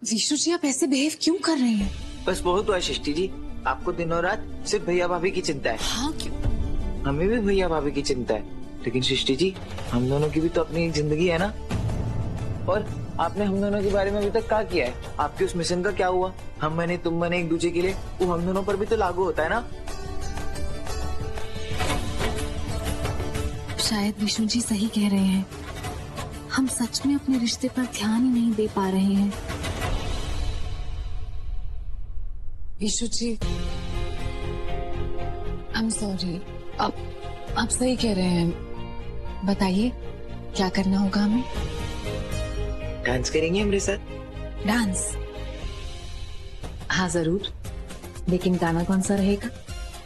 विशु जी आप ऐसे बिहेव क्यों कर रहे हैं? बस बहुत हुआ सृष्टि जी, आपको दिनों रात सिर्फ भैया भाभी की चिंता है। हाँ क्यों? हमें भी भैया भाभी की चिंता है, लेकिन सृष्टि जी हम दोनों की भी तो अपनी जिंदगी है ना। और आपने हम दोनों के बारे में अभी तक क्या किया है? आपके उस मिशन का क्या हुआ? हम बने तुम बने एक दूसरे के लिए, वो हम दोनों पर भी तो लागू होता है ना। शायद विष्णु जी सही कह रहे हैं, हम सच में अपने रिश्ते पर ध्यान ही नहीं दे पा रहे हैं। Vishu ji I am sorry, आप सही कह रहे हैं। बताइए क्या करना होगा हमें? डांस करेंगे हमारे साथ? डांस? हाँ जरूर, लेकिन गाना कौन सा रहेगा?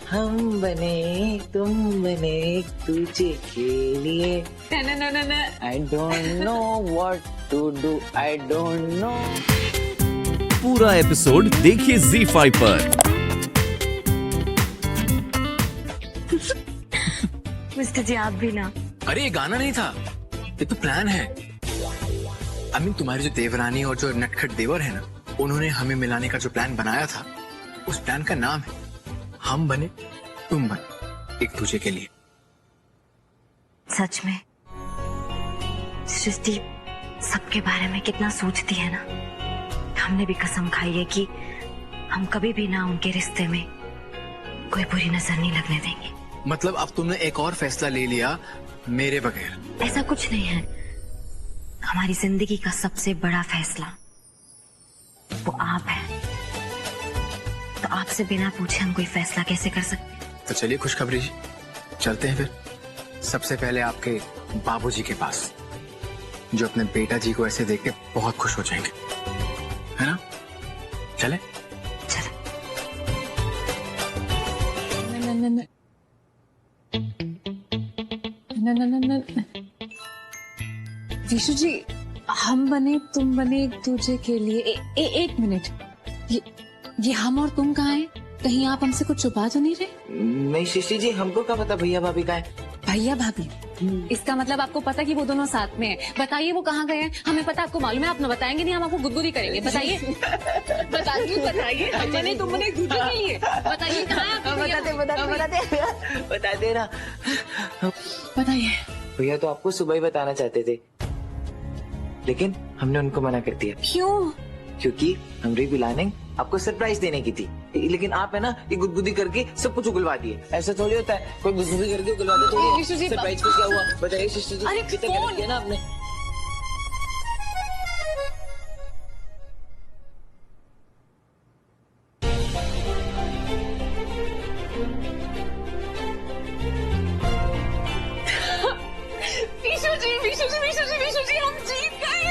हम बने तुम बने एक दूसरे के लिए। I don't know what to do, I don't know. पूरा एपिसोड देखिए ZEE5 पर। मिस्टर जी आप भी ना। अरे ये गाना नहीं था, ये तो प्लान है। तुम्हारी जो देवरानी और जो नटखट देवर है ना, उन्होंने हमें मिलाने का जो प्लान बनाया था, उस प्लान का नाम है हम बने तुम बने एक दूसरे के लिए। सच में सृष्टि सबके बारे में कितना सोचती है ना। हमने भी कसम खाई है कि हम कभी भी ना उनके रिश्ते में कोई बुरी नजर नहीं लगने देंगे। मतलब अब तुमने एक और फैसला ले लिया मेरे बगैर? ऐसा कुछ नहीं है, हमारी जिंदगी का सबसे बड़ा फैसला वो आप है, तो आपसे बिना पूछे हम कोई फैसला कैसे कर सकते हैं? तो चलिए खुशखबरी जी, चलते हैं फिर। सबसे पहले आपके बाबूजी के पास, जो अपने बेटा जी को ऐसे देख के बहुत खुश हो जाएंगे, है ना? चले? चलो। विशु जी हम बने तुम बने एक दूसरे के लिए। एक मिनट, ये हम और तुम कहाँ हैं? कहीं आप हमसे कुछ छुपा तो नहीं रहे? नहीं सृष्टि जी, हमको क्या पता भैया भाभी का है। भैया भाभी? इसका मतलब आपको पता कि वो दोनों साथ में हैं। बताइए वो कहाँ गए हैं? हमें पता, आपको मालूम है। आप न बताएंगे नहीं, हम आपको गुदगुदी करेंगे। बताइए बताइए हम बने तुम बने एक दूसरे के लिए। बताइए कहाँ है आपके भैया? बता दे ना। बताइए। भैया तो आपको सुबह ही बताना चाहते थे, लेकिन हमने उनको मना कर दिया। क्यों? क्योंकि हमारी प्लानिंग आपको सरप्राइज देने की थी, लेकिन आप है ना ये गुदगुदी करके सब कुछ उगलवा दिए। ऐसा थोड़ी होता है, कोई गुदगुदी करके उगलवा दे थोड़ी। सरप्राइज को क्या हुआ बताइए सृष्टि जी। अरे कितना गलत किया ना आपने। विशु जी हम जीत गए।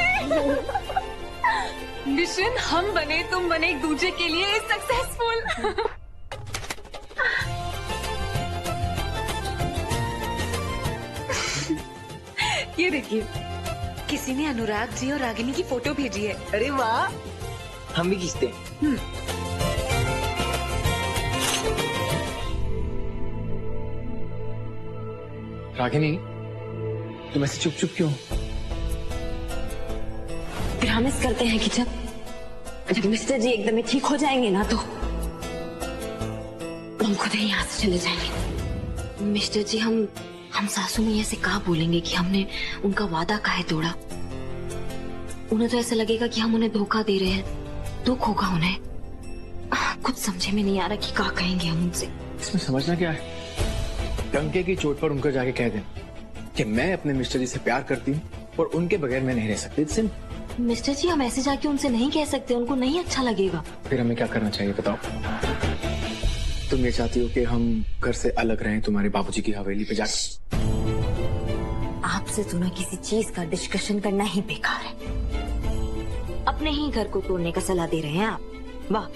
मिशन हम बने तुम बने एक दूसरे के लिए सक्सेसफुल। ये देखिए, किसी ने अनुराग जी और रागिनी की फोटो भेजी है। अरे वाह, हम भी खींचते हैं। रागिनी तुम ऐसे चुप चुप क्यों? प्रॉमिस करते हैं कि जब मिस्टर जी एकदम ठीक हो जाएंगे ना, तो हम खुद ही यहाँ से चले जाएंगे। मिस्टर जी हम सासू मैया से कहा बोलेंगे कि हमने उनका वादा काहे तोड़ा। उन्हें तो ऐसा लगेगा कि हम उन्हें धोखा दे रहे हैं, दुख होगा उन्हें। कुछ समझे में नहीं आ रहा कि क्या कहेंगे हम उनसे। इसमें समझना क्या है? डंके की चोट पर उनको जाके कह दें कि मैं अपने मिस्टर जी से प्यार करती हूँ और उनके बगैर मैं नहीं रह सकती। मिस्टर जी हम ऐसे जाके उनसे नहीं कह सकते, उनको नहीं अच्छा लगेगा। फिर हमें क्या करना चाहिए बताओ? तुम ये चाहती हो कि हम घर से अलग रहें, तुम्हारे बाबूजी की हवेली पे जाकर? आपसे तो ना किसी चीज का डिस्कशन करना ही बेकार है। अपने ही घर को तोड़ने का सलाह दे रहे हैं आप। वाह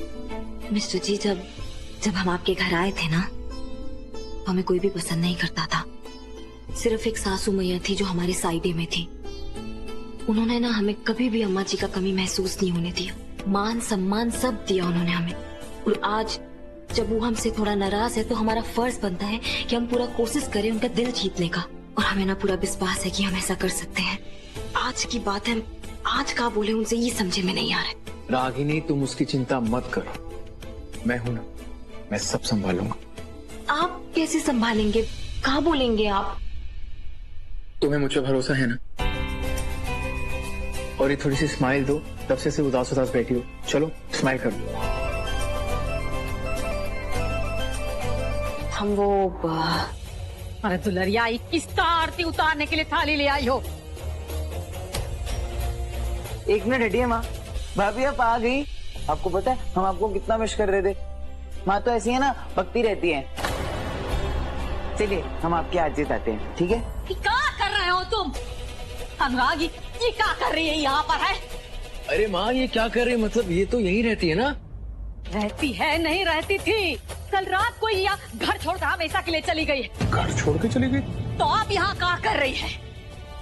मिस्टर जी, जब हम आपके घर आए थे ना, हमें कोई भी पसंद नहीं करता था। सिर्फ एक सासू मैया थी जो हमारे साइडे में थी। उन्होंने ना हमें कभी भी अम्मा जी का कमी महसूस नहीं होने दिया। मान सम्मान सब दिया उन्होंने हमें। और आज जब वो हमसे थोड़ा नाराज है, तो हमारा फर्ज बनता है कि हम पूरा कोशिश करें उनका दिल जीतने का। और हमें ना पूरा विश्वास है कि हम ऐसा कर सकते हैं। आज की बात है, आज क्या बोले उनसे ये समझे में नहीं आ रहा है। रागिनी, तुम उसकी चिंता मत करो, मैं हूं ना, मैं सब संभालूंगा। आप कैसे संभालेंगे? कहाँ बोलेंगे आप? तुम्हें मुझ पर भरोसा है ना? और ये थोड़ी सी स्माइल दो, तब से उदास उदास बैठी हो, चलो स्माइल कर दो। हम वो अरे दुलरिया, 21 का आरती उतारने के लिए थाली ले आई हो। एक मिनट हटिए माँ। भाभी आप आ गई। आपको पता है हम आपको कितना मिस कर रहे थे। माँ तो ऐसी है ना, भक्ति रहती है। चलिए हम आपकी आज जिताते हैं, ठीक है? क्या कर रहे हो तुम? अनुराग, ये क्या कर रही है यहाँ पर है? अरे माँ, ये क्या कर रही है? मतलब ये तो यहीं रहती है ना? रहती है, नहीं रहती थी। कल रात को या घर छोड़कर हमेशा के लिए चली गई है। घर छोड़ के चली गई? तो आप यहाँ क्या कर रही है?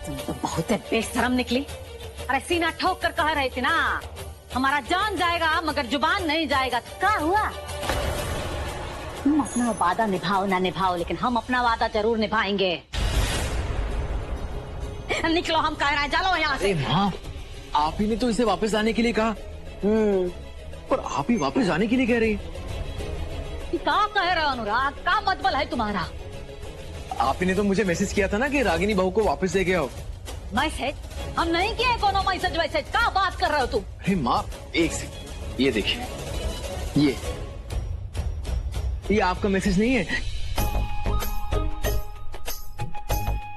तुम तो बहुत बेशरम निकली। अरे सीना ठोक कर कह रहे थे ना, हमारा जान जाएगा मगर जुबान नहीं जाएगा। तो क्या हुआ? तुम अपना वादा निभाओ ना निभाओ, लेकिन हम अपना वादा जरूर निभाएंगे। निकलो, हम कह रहे हैं, चलो यहाँ से। अरे माँ, आप ही ने तो इसे वापस आने के लिए कहा। पर आप ही वापस आने के लिए कह रही हैं। क्या कह रहे हो अनुराग? क्या मतबल है तुम्हारा? आप ही ने तो मुझे मैसेज किया था ना कि रागिनी बहू को वापस लेके आओ। मैसेज? हम नहीं किए कोनो मैसेज वैसेज। क्या बात कर रहे हो तुम? अरे माँ, एक सेकंड, ये देखिए, ये आपका मैसेज नहीं है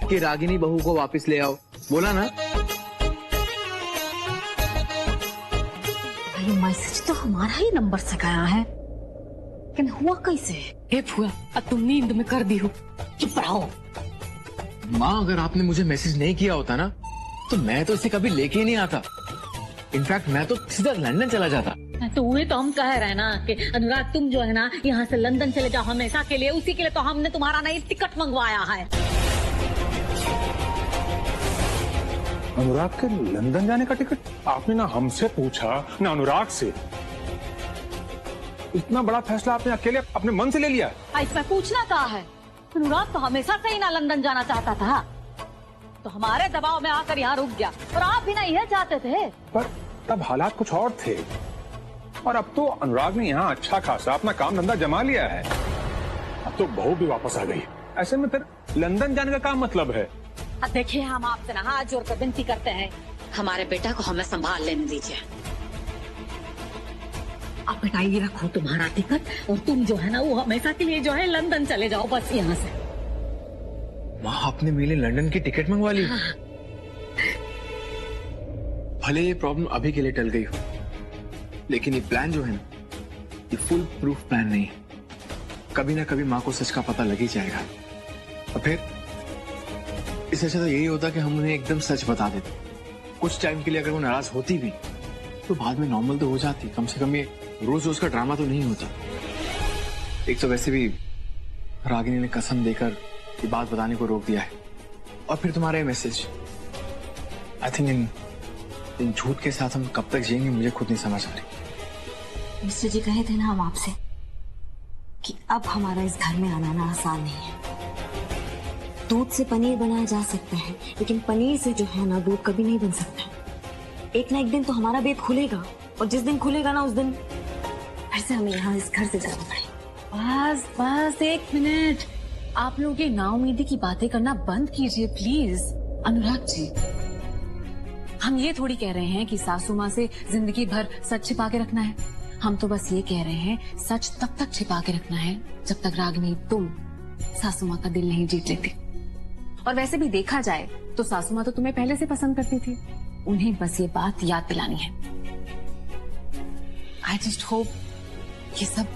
कि रागिनी बहू को वापस ले आओ? बोला ना। ये मैसेज तो हमारा ही नंबर से गया है, लेकिन हुआ कैसे? हे फुआ, अब तुम नींद में कर दी हो। चुप रहो। माँ, अगर आपने मुझे मैसेज नहीं किया होता ना, तो मैं तो इसे कभी लेके ही नहीं आता। इनफैक्ट मैं तो सीधा लंदन चला जाता। तो वही तो हम कह रहे हैं ना कि अनुराग, तुम जो है ना यहाँ से लंदन चले जाओ हमेशा के लिए। उसी के लिए तो हमने तुम्हारा नई टिकट मंगवाया है। अनुराग के लंदन जाने का टिकट? आपने ना हमसे पूछा ना अनुराग से। इतना बड़ा फैसला आपने अकेले अपने मन से ले लिया? इसमें पूछना क्या है? अनुराग तो हमेशा से ही ना लंदन जाना चाहता था, तो हमारे दबाव में आकर यहाँ रुक गया। और आप भी ना यह चाहते थे। पर तब हालात कुछ और थे, और अब तो अनुराग ने यहाँ अच्छा खासा अपना काम धंधा जमा लिया है। अब तो बहू भी वापस आ गई। ऐसे में फिर लंदन जाने का क्या मतलब है? अब देखिए, हम आपसे ना हाथ जोड़कर विनती करते हैं, हमारे बेटा को हमें संभाल लेने दीजिए। आप बेटा ये रखो तुम्हारा टिकट, और तुम जो है ना वो हमेशा के लिए जो है लंदन चले जाओ बस यहाँ से। माँ, आपने मेरे लंदन की टिकट मंगवा ली? भले ये प्रॉब्लम अभी के लिए टल गई हो, लेकिन ये प्लान जो है ना, ये फुल प्रूफ प्लान नहीं है। कभी ना कभी माँ को सच का पता लग ही जाएगा, और फिर इससे अच्छा तो यही होता कि हम उन्हें एकदम सच बता देते। कुछ टाइम के लिए अगर वो नाराज होती भी तो बाद में नॉर्मल तो हो जाती। कम से कम ये रोज रोज का ड्रामा तो नहीं होता। एक तो वैसे भी रागिनी ने कसम देकर ये बात बताने को रोक दिया है, और फिर तुम्हारा ये मैसेज। आई थिंक इन झूठ के साथ हम कब तक जिएंगे मुझे खुद नहीं समझ आ रही। मिस्टर जी कहे थे ना हम आपसे कि अब हमारा इस घर में आना आसान नहीं है। दूध से पनीर बनाया जा सकता है, लेकिन पनीर से जो है ना दूध कभी नहीं बन सकता। एक ना एक दिन तो हमारा बेत खुलेगा, और जिस दिन खुलेगा ना उस दिन फिर से हमें यहाँ इस घर से जाना पड़ेगा। बस बस एक मिनट, आप लोग ये नाउमीदी की बातें करना बंद कीजिए प्लीज। अनुराग जी, हम ये थोड़ी कह रहे हैं कि सासू माँ से जिंदगी भर सच छिपा के रखना है। हम तो बस ये कह रहे हैं सच तब तक छिपा के रखना है जब तक रागिनी तुम सासू माँ का दिल नहीं जीत लेती। और वैसे भी देखा जाए तो सासू माँ तो तुम्हें पहले से पसंद करती थी। उन्हें बस ये बात याद दिलानी है। आई जस्ट होप ये सब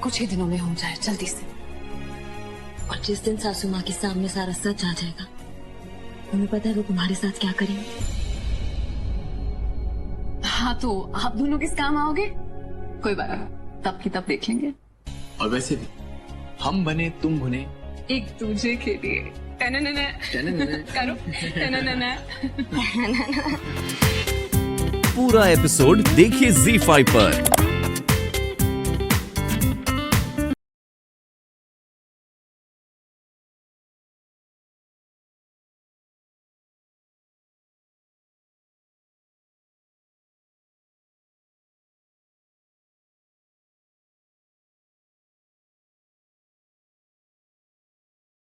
कुछ ही दिनों में हो जाए, जल्दी से। और जिस दिन सासू माँ के सामने सारा सच आ जाएगा, तुम्हें पता है वो तुम्हारे साथ क्या करेंगे? हाँ, तो आप दोनों किस काम आओगे? कोई बात नहीं, तब की तब देख लेंगे। और वैसे भी हम बने तुम बने एक दूसरे के लिए करो पूरा एपिसोड देखिए ZEE5 पर।